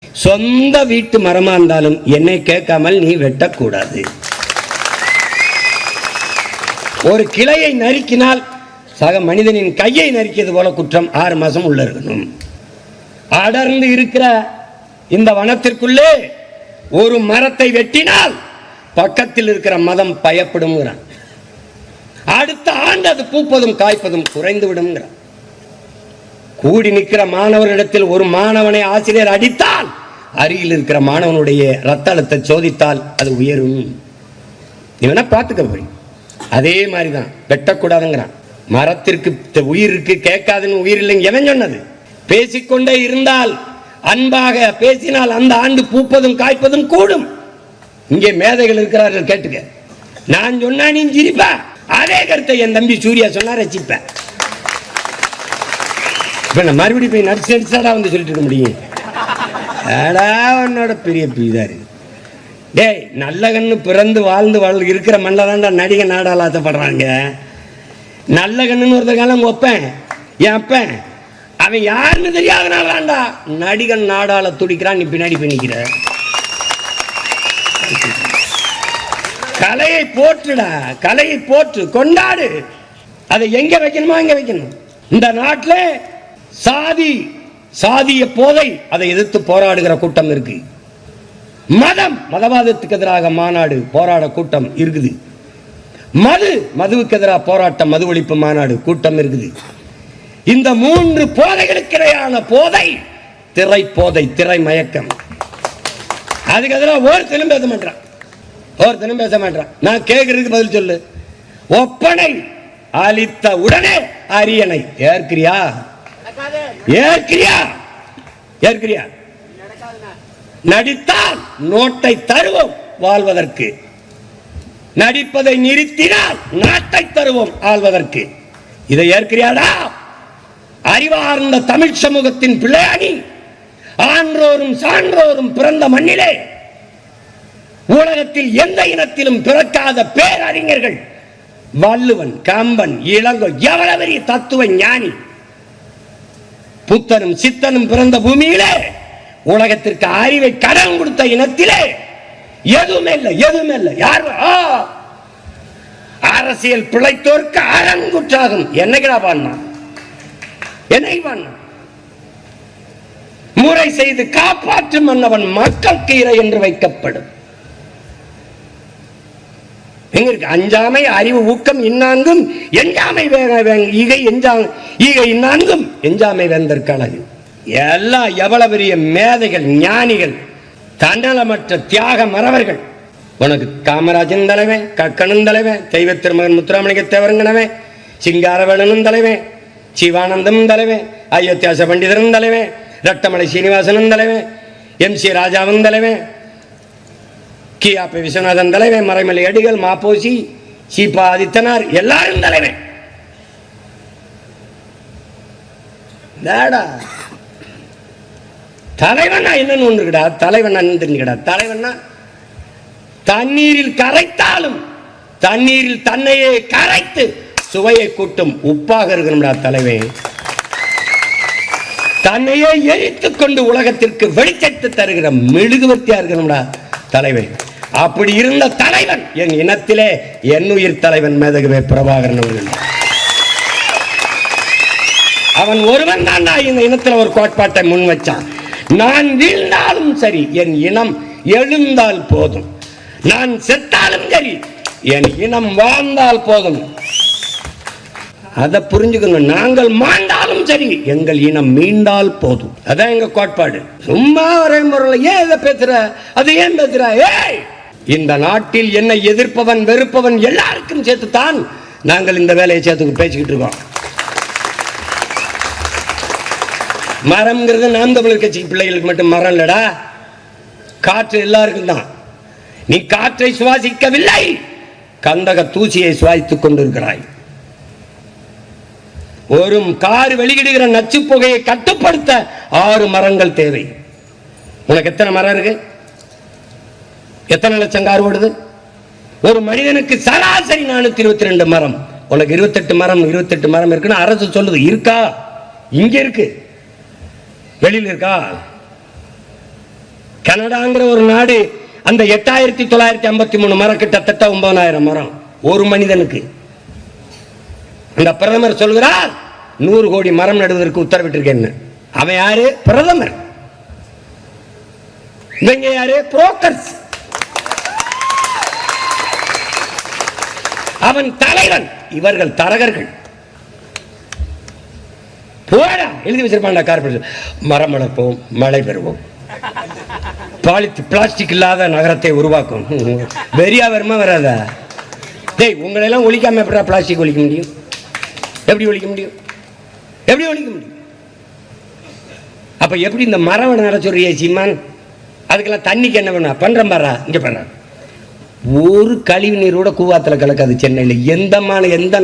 சொந்த வீட்டு மரமா இருந்தாலும் என்னை கேட்காமல் நீ வெட்டக்கூடாது. ஒரு கிளையை நறுக்கினால் சக மனிதனின் கையை நறுக்கியது போல குற்றம் 6 மாசம் உள்ள இருக்கணும். அடர்ந்து இருக்கிற இந்த வனத்திற்குள்ளே ஒரு மரத்தை வெட்டினால் பக்கத்தில் இருக்கிற மதம் பயப்படும். அடுத்த ஆண்டு அது பூப்பதும் காய்ப்பதும் குறைந்து விடும். கூடி நிற்கிற மாணவர்களிடத்தில் ஒரு மாணவனை ஆசிரியர் அடித்தால் அருகில் இருக்கிற மாணவனுடைய ரத்த அழுத்தத்தை சோதித்தால் அது உயரும். இவனா பார்த்துக்க போய் அதே மாதிரிதான் வெட்டக்கூடாதுங்கிறான். மரத்திற்கு உயிர் இருக்கு, கேட்காதுன்னு உயிர் இல்லைங்க எவன் சொன்னது? பேசிக்கொண்டே இருந்தால், அன்பாக பேசினால் அந்த ஆண்டு பூப்பதும் காய்ப்பதும் கூடும். இங்கே மேதைகள் இருக்கிறார்கள், கேட்டுக்க. நான் சொன்னா நீ சிரிப்பா, அதே கருத்தை என் தம்பி சூர்யா சொன்னா ரசிப்ப. இப்ப நான் மறுபடியும் போய் நடிச்சாடா வந்து சொல்லிட்டு இருக்க முடியும்? உன்னோட பெரிய பீதாரு. டேய், நல்ல கண்ணு பிறந்து வாழ்ந்து இருக்கிற மண்ணில் தான்டா நடிகை நாடால் ஆசைப்படுறாங்க. நல்ல கண்ணுன்னு ஒருத்த காலம் வைப்பேன் என் அப்பன், அவன் யாருன்னு தெரியாதனால தான்டா நடிகன் நாடால துடிக்கிறான். நீ பின்னாடி பண்ணிக்கிற கலையை போற்றுடா, கலையை போற்று, கொண்டாடு. அதை எங்க வைக்கணுமா அங்க வைக்கணும். இந்த நாட்டில் சாதிய போதை, அதை எதிர்த்து போராடுகிற கூட்டம் இருக்கு. மதவாதத்துக்கு எதிராக மாநாடு போராட கூட்டம் இருக்குது. மதுவுக்கு எதிராக போராட்டம், மது ஒழிப்பு மாநாடு கூட்டம் இருக்குது. இந்த 3 போதைகளுக்கு இடையான போதை திரை போதை, திரை மயக்கம். அதுக்கு எதிராக ஒருத்தனும் பேச மாட்டான். நான் கேட்கறதுக்கு பதில் சொல்லு. ஒப்பனை அளித்த உடனே அரியணை ஏற்கிறியா? நடித்தால் நோட்டை தருவோம் வாழ்வதற்கு, நடிப்பதை நிறுத்தினால் நாட்டை தருவோம் ஆள்வதற்கு. இதை ஏற்கிறியாடா? அறிவார்ந்த தமிழ் சமூகத்தின் பிள்ளையாணி, ஆன்றோரும் சான்றோரும் பிறந்த மண்ணிலே உலகத்தில் எந்த இனத்திலும் பிறக்காத பேரறிஞர்கள், வள்ளுவன், கம்பன், இளங்கோ, எவ்வளவு பெரிய தத்துவ ஞானி, புத்தனும் சித்தனும் பிறந்த பூமியிலே உலகத்திற்கு அறிவை கடன் கொடுத்த இனத்திலே எதுவுமே இல்லை. யார் அரசியல் பிழைத்தோர்க்கு அறங்குற்றாகும். என்னைக்கா பாடினா? முறை செய்து காப்பாற்றும் மன்னவன் மக்களுக்கு இறை என்று வைக்கப்படும். எங்க இருக்கு அஞ்சாமை, அறிவு, ஊக்கம் இன்னான்கும் எஞ்சாமை ஈகை இன்னான்கும் எஞ்சாமை வேந்தற்கு அழகு. எல்லாம் எவ்வளவு பெரிய மேதைகள், ஞானிகள், தன்னலமற்ற தியாக மறவர்கள். உனக்கு காமராஜன் தலைவன், கக்கனும் தலைவன், தெய்வ திருமகன் முத்துராமலிங்க தேவரங்கனவன், சிங்காரவேலனும் தலைவன், சிவானந்தம் தலைவன், அயோத்தியாச பண்டிதரும் தலைவன், ரட்டமலை சீனிவாசனும் தலைவன், MC ராஜாவும் தலைவன், கியாப்ப விஸ்வநாதன் தலைவன், மறைமலை அடிகள், மாப்போசி, சீபா ஆதித்தனார் எல்லாரும் தலைவன். தலைவனா என்னன்னு ஒன்று இருக்கடா. தலைவனா தெரிஞ்சுக்கடா. தலைவனா தண்ணீரில் கரைத்தாலும் தண்ணீரில் தன்னையே கரைத்து சுவையை கூட்டும் உப்பாக இருக்கணும்டா தலைவன். தன்னையே எரித்துக் கொண்டு உலகத்திற்கு வெளிச்சத்து தருகிற மெழுகுவர்த்தியா இருக்கணும்டா தலைவன். அப்படி இருந்த தலைவன் என் இனத்திலே என்னுயிர் தலைவன் மேதகவே பிரபாகரன் அவர்கள். அவன் ஒருவன் தான் இந்த இனத்தில் ஒரு கோட்பாட்டை முன் வச்சான். நான் வீழ்ந்தாலும் சரி, என் இனம் எழுந்தால் போதும். நான் செத்தாலும் சரி, என் இனம் வாழ்ந்தால் போதும். அதை புரிஞ்சுக்கணும். நாங்கள் மாண்டாலும் சரி, எங்கள் இனம் மீண்டால் போதும். அதான் எங்க கோட்பாடு. சும்மா ஒரே முறையில் ஏன் இதை பேசுற, அது ஏன் பேசுற? ஏய், இந்த நாட்டில் என்னை எதிர்ப்பவன் வெறுப்பவன் எல்லாருக்கும் சேர்த்துத்தான் நாங்கள் இந்த வேலையை சேர்த்து பேசிக்கிட்டு இருக்கோம். மரம்ங்கிறது நாம் தமிழர் கட்சி பிள்ளைகளுக்கு மட்டும் மரம் இல்லடா, காற்று எல்லாருக்கும் தான். நீ காற்றை சுவாசிக்கவில்லை, கந்தக தூசியை சுவாசித்துக் கொண்டிருக்கிறாய். ஒரு கார் வெளியிடுகிற நச்சு புகையை கட்டுப்படுத்த 6 மரங்கள் தேவை. உனக்கு எத்தனை மரம் இருக்கு? எத்தனை லட்சம் கார் ஓடுது? ஒரு மனிதனுக்கு சராசரி 422 மரம். உனக்கு 28 மரம் இருக்குன்னு அரசு சொல்லுது. இருக்கா? இங்க இருக்கு, வெளியில் இருக்கா? கனடாங்கிற ஒரு நாடு அந்த 8953 மரம் கிட்டத்தட்ட 9000 மரம் ஒரு மனிதனுக்கு. அந்த பிரதமர் சொல்கிறார் 100 கோடி மரம் நடுவதற்கு உத்தரவிட்டிருக்கேன்னு. அவன் யாரு? பிரதமர். இவங்க யாரு? புரோக்கர்ஸ். அவன் தலைவன், இவர்கள் தரகர்கள். போடா எழுதி வச்சிருப்பான் கார்பரேஷன். மரம் வளர்ப்போம், மழை பெறுவோம், பிளாஸ்டிக் இல்லாத நகரத்தை உருவாக்கும். வெறியா வருமா வராதா? டேய், உங்களெல்லாம் ஒழிக்காம எப்படா பிளாஸ்டிக் ஒழிக்க முடியும்? எப்படி ஒழிக்க முடியும்? எப்படி ஒழிக்க முடியும்? அப்ப எப்படி இந்த மரம் நட சொல்றிய சீமான்? அதுக்கெல்லாம் தண்ணிக்கு என்ன பண்ண பண்றேன் பாரா, இங்க பண்ற ஒரு கழிவு நீரோட கூவாத்துல கலக்காது. சென்னையில் எந்த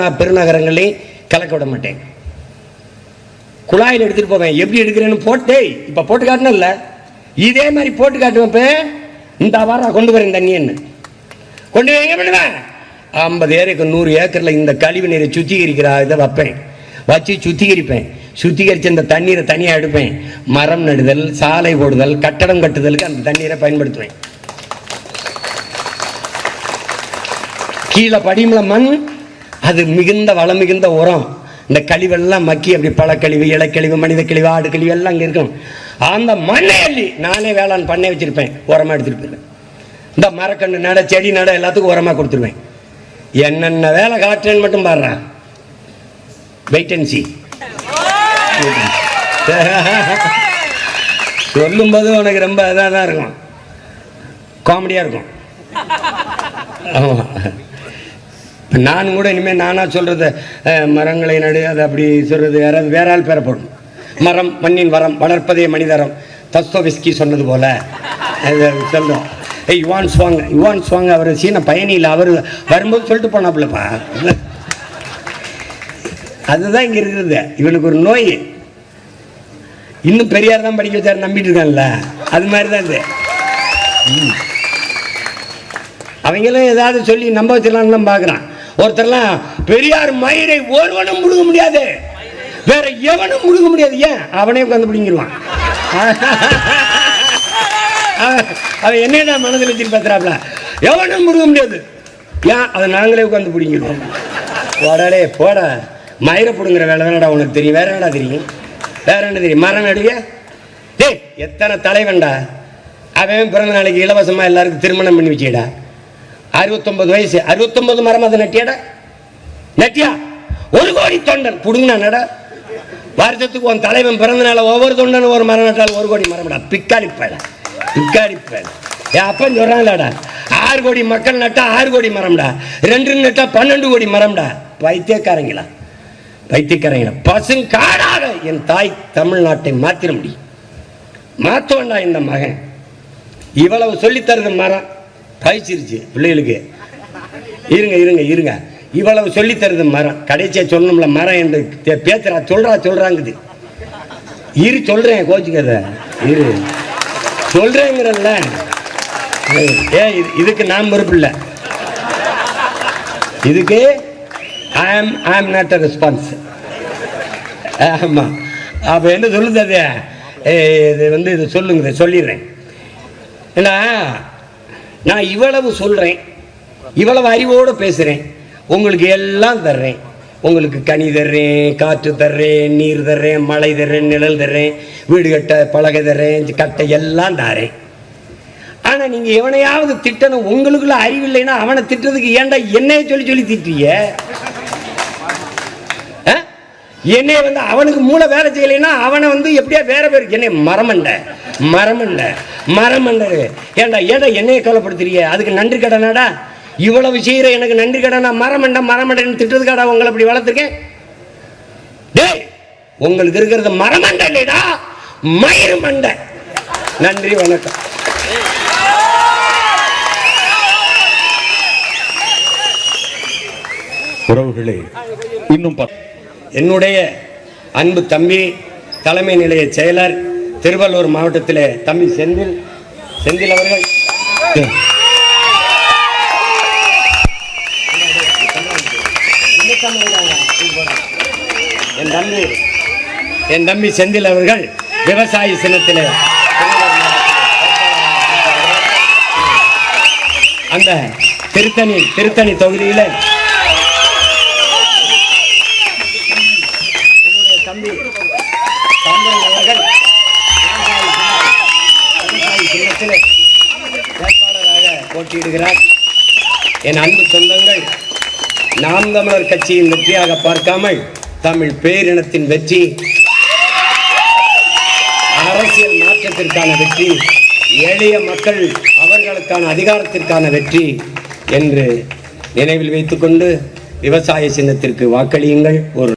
நான் பெருநகரங்களையும் கலக்க விட மாட்டேன். குழாயில் எடுத்துட்டு போவேன். எப்படி எடுக்கிறேன்னு போட்டே இப்ப போட்டு காட்டினல இதே மாதிரி போட்டு காட்டுவேன். இந்த வாரம் கொண்டு வரேன் தண்ணின்னு கொண்டு போய் எங்க பண்ணுவேன்? 50 ஏக்கருக்கு 100 ஏக்கர்ல இந்த கழிவு நீரை சுத்திகரிக்கிற இதை வைப்பேன். வச்சு சுத்திகரிப்பேன். சுத்திகரிச்சு அந்த தண்ணீரை தனியாக எடுப்பேன். மரம் நடுதல், சாலை போடுதல், கட்டடம் கட்டுதலுக்கு அந்த தண்ணீரை பயன்படுத்துவேன். கீழே படிமல மண், அது மிகுந்த வளம் மிகுந்த உரம். இந்த கழிவெல்லாம் மக்கி அப்படி பழக்கழிவு, இலக்கழிவு, மனித கழிவு, ஆடு கழிவு எல்லாம் அங்கே இருக்கும். அந்த மண்ணை அள்ளி நானே வேளாண் பண்ணை வச்சிருப்பேன். உரமா எடுத்துட்டு போயிருவேன். இந்த மரக்கன்று நட, செடி நட எல்லாத்துக்கும் உரமா கொடுத்துருவேன். என்னென்ன வேலை காட்டுறேன்னு மட்டும் பாடுறேன். வெயிட் அண்ட் சீ. சொல்லும்போது உனக்கு ரொம்ப இதாக தான் இருக்கும், காமெடியாக இருக்கும். நான் கூட இனிமேல் நானாக சொல்கிறது மரங்களை நடு, அதை அப்படி சொல்கிறது யாராவது வேற ஆள் பேர போடணும். மரம் மண்ணின் வரம், வளர்ப்பதே மனிதரம், தஸ்தோவெஸ்கி சொன்னது போல சொல்கிறோம். யுவான் சுவாங் அவர் சீன பயணியில் அவர் வரும்போது சொல்லிட்டு போனாப்புலப்பா. அதுதான் இங்கே இருக்கிறது. இவனுக்கு ஒரு நோய். இன்னும் பெரியார் தான் படிக்க வச்சார் நம்பிட்டு இருக்கான்ல, அது மாதிரி தான் இது. அவங்களும் ஏதாவது சொல்லி நம்ப வச்சிடலான்னு தான் பார்க்குறான். ஒருத்தர்லாம் பெரியார் மயிரை ஒருவனும் முழுக முடியாது, வேற எவனும் முழுக முடியாது. ஏன்? அவனே உட்காந்து பிடிங்கிடுவான். அவன் என்னதான் மனதில் வச்சு பேசுறாப்ல, எவனும் முழுக முடியாது. ஏன்? அதை நாங்களே உட்காந்து பிடிங்கிடுவோம். போடாடே போட, மயிரை பிடுங்குற வேலை தானடா உனக்கு தெரியும். வேற என்னடா தெரியும்? வேற என்ன தெரியும்? மரம் நடுங்க. டேய், எத்தனை தலைவன்டா அவன் பிறந்த நாளைக்கு இலவசமா எல்லாருக்கும் திருமணம் பண்ணி வச்சுடா. 69 வயசு, 69 மரம் அதை நட்டியாடா. நட்டியா 1 கோடி தொண்டன் புடுங்கினா நட. வருஷத்துக்கு உன் தலைவன் பிறந்த நாள் ஒவ்வொரு தொண்டனும் ஒரு மரம் நட்டால் 1 கோடி மரம்டா. பிக்காளிப்பேட பிக்காளிப்பேட. என் அப்பன் சொல்றாங்களாடா, 6 கோடி மக்கள் நட்டா 6 கோடி மரம்டா, 2 நட்டா 12 கோடி மரம்டா. பைத்தியக்காரங்களா பைத்தியக்காரங்களா. பசுங்காடாக என் தாய் தமிழ்நாட்டை மாத்திர முடியும். மாத்தோண்டா இந்த மகன். இவ்வளவு சொல்லித்தருது மரம் பயிச்சிருச்சு பிள்ளைகளுக்கு. இருங்க இருங்க இருங்க, இவ்வளவு சொல்லி தருது மரம். கடைசியா சொல்லணும்ல மரம் என்று பேசுறா சொல்றாங்குது. இரு சொல்றேன், கோச்சுக்கிறத இரு சொல்றேங்கிறல்ல. இதுக்கு நான் பொறுப்பு இல்லை. இதுக்கு ஐ ஆம் நாட் அ ரெஸ்பான்ஸ். ஆமா, அப்ப என்ன சொல்லுது அது? இது இது சொல்லுங்க, சொல்லிடுறேன். ஏன்னா நான் இவ்வளவு சொல்றேன், இவ்வளவு அறிவோடு பேசுறேன், உங்களுக்கு எல்லாம் தர்றேன். உங்களுக்கு கனி தர்றேன், காற்று தர்றேன், நீர் தர்றேன், மழை தர்றேன், நிழல் தர்றேன், வீடு கட்ட பலகை தர்றேன், கட்டை எல்லாம் தரேன். ஆனா நீங்க எவனையாவது திட்டணும், உங்களுக்குள்ள அறிவில்லைன்னா அவனை திட்டுறதுக்கு ஏன்டா என்னைய சொல்லி சொல்லி திட்டிய? என்னைய அவனுக்கு மூளை வேலை செய்யலைன்னா அவனை எப்படியா வேற பேர் என்னை மரமண்ட மரமண்ட மரமண்ட. ஏண்டா ஏண்டா என்னைய கவலைப்படுத்துறிய? அதுக்கு நன்றி கடனாடா. இவ்வளவு செய்யற எனக்கு நன்றி கடனா? மரமண்ட மரமண்டன் திட்டுறதுக்காடா உங்களை அப்படி வளர்த்துருக்கேன்? டேய், உங்களுக்கு இருக்கிறது மரமண்ட இல்லைடா, மயிறு மண்டை. நன்றி, வணக்கம். உறவுகளே, இன்னும் என்னுடைய அன்பு தம்பி, தலைமை நிலைய செயலர், திருவள்ளூர் மாவட்டத்திலே தம்பி செந்தில் அவர்கள், என் தம்பி செந்தில் அவர்கள் விவசாயி சின்னத்திலே திருத்தணி தொகுதியில என்னுடைய தம்பி சந்திரன் அவர்கள் விவசாயி சின்னத்திலே வேட்பாளராக போட்டியிடுகிறார். என் அன்பு சொந்தங்கள், நாம் தமிழர் கட்சியின் வெற்றியாக பார்க்காமல் தமிழ் பேரினத்தின் வெற்றி, அரசியல் மாற்றத்திற்கான வெற்றி, எளிய மக்கள் அவர்களுக்கான அதிகாரத்திற்கான வெற்றி என்று நினைவில் வைத்துக்கொண்டு விவசாய சின்னத்திற்கு வாக்களியுங்கள். ஒரு